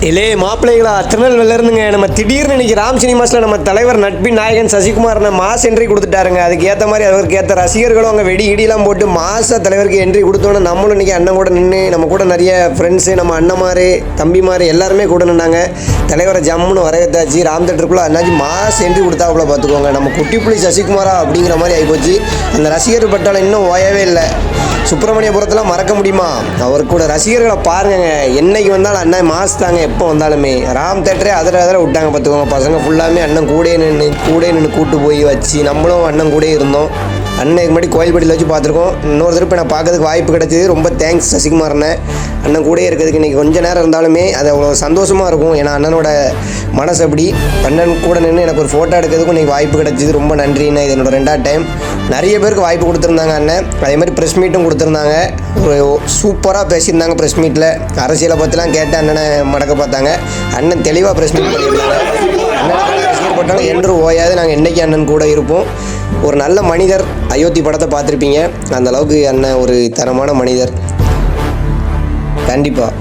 இலே மாப்பிள்ளைகளா, திருநெல்வேலியில் இருந்துங்க நம்ம திடீர்னு இன்னைக்கு ராம் சினிமாஸில் நம்ம தலைவர் நட்பின் நாயகன் சசிகுமார் மாஸ் என்ட்ரி கொடுத்துட்டாருங்க. அதுக்கு ஏற்ற மாதிரி அவருக்கு ஏற்ற ரசிகர்களும் அங்கே வெடி இடிலாம் போட்டு மாச தலைவருக்கு என்ட்ரி கொடுத்தோன்னே நம்மளும் இன்றைக்கி அண்ணன் கூட நின்று நம்ம கூட நிறைய ஃப்ரெண்ட்ஸு நம்ம அண்ணன்மார் தம்பிமார் எல்லாருமே கூட நின்னாங்க. தலைவரை ஜம்முன்னு வரவேற்றாச்சு. ராம் தேட்டருக்குள்ளே அண்ணாச்சி மாஸ் என்ட்ரி கொடுத்தாப்புல பார்த்துக்கோங்க. நம்ம குட்டிப்புள்ளி சசிகுமாரா அப்படிங்கிற மாதிரி ஆகிப்போச்சு. அந்த ரசிகர் பட்டாளம் இன்னும் ஓயவே இல்லை. சுப்பிரமணியபுரத்தில் மறக்க முடியுமா? அவர் கூட ரசிகர்களை பாருங்க. என்னைக்கு வந்தாலும் அண்ணன் மாஸ் தாங்க. எப்போ வந்தாலுமே ராம் தேட்டரே அதிர விட்டாங்க பார்த்துக்கோங்க. பசங்க ஃபுல்லாமே அண்ணன் கூடயே நின்று கூட்டு போய் வச்சு நம்மளும் அண்ணன் கூடயே இருந்தோம். அண்ணனுக்கு முன்னாடி கோயில்பட்டியில் வச்சு பார்த்துருக்கோம். இன்னொரு திருப்பி நான் பார்க்கறதுக்கு வாய்ப்பு கிடச்சிது. ரொம்ப தேங்க்ஸ் சசிகுமார் அண்ணன் கூடயே இருக்கிறதுக்கு. இன்றைக்கி கொஞ்சம் நேரம் இருந்தாலுமே அது அவ்வளோ சந்தோஷமாக இருக்கும். ஏன்னா அண்ணனோட மனசு அப்படி. அண்ணன் கூட நின்று எனக்கு ஒரு ஃபோட்டோ எடுக்கிறதுக்கும் இன்றைக்கி வாய்ப்பு கிடச்சிது. ரொம்ப நன்றிண்ணே. இது என்னோட 2வது டைம். நிறைய பேருக்கு வாய்ப்பு கொடுத்துருந்தாங்க அண்ணன். அதேமாதிரி ப்ரெஸ் மீட்டும் கொடுத்துருந்தாங்க. ஒரு சூப்பராக பேசியிருந்தாங்க ப்ரெஸ் மீட்டில். அரசியலை பற்றிலாம் கேட்டு அண்ணனை மடக்க பார்த்தாங்க. அண்ணன் தெளிவாக ப்ரெஸ் மீட் பண்ணியிருந்தாங்க. அண்ணன் போட்டாலும் என்று ஓயாது. நாங்கள் என்றைக்கு அண்ணன் கூட இருப்போம். ஒரு நல்ல மனிதர். அயோத்தி படத்தை பார்த்துருப்பீங்க. அந்தளவுக்கு அண்ணன் ஒரு தரமான மனிதர் கண்டிப்பாக.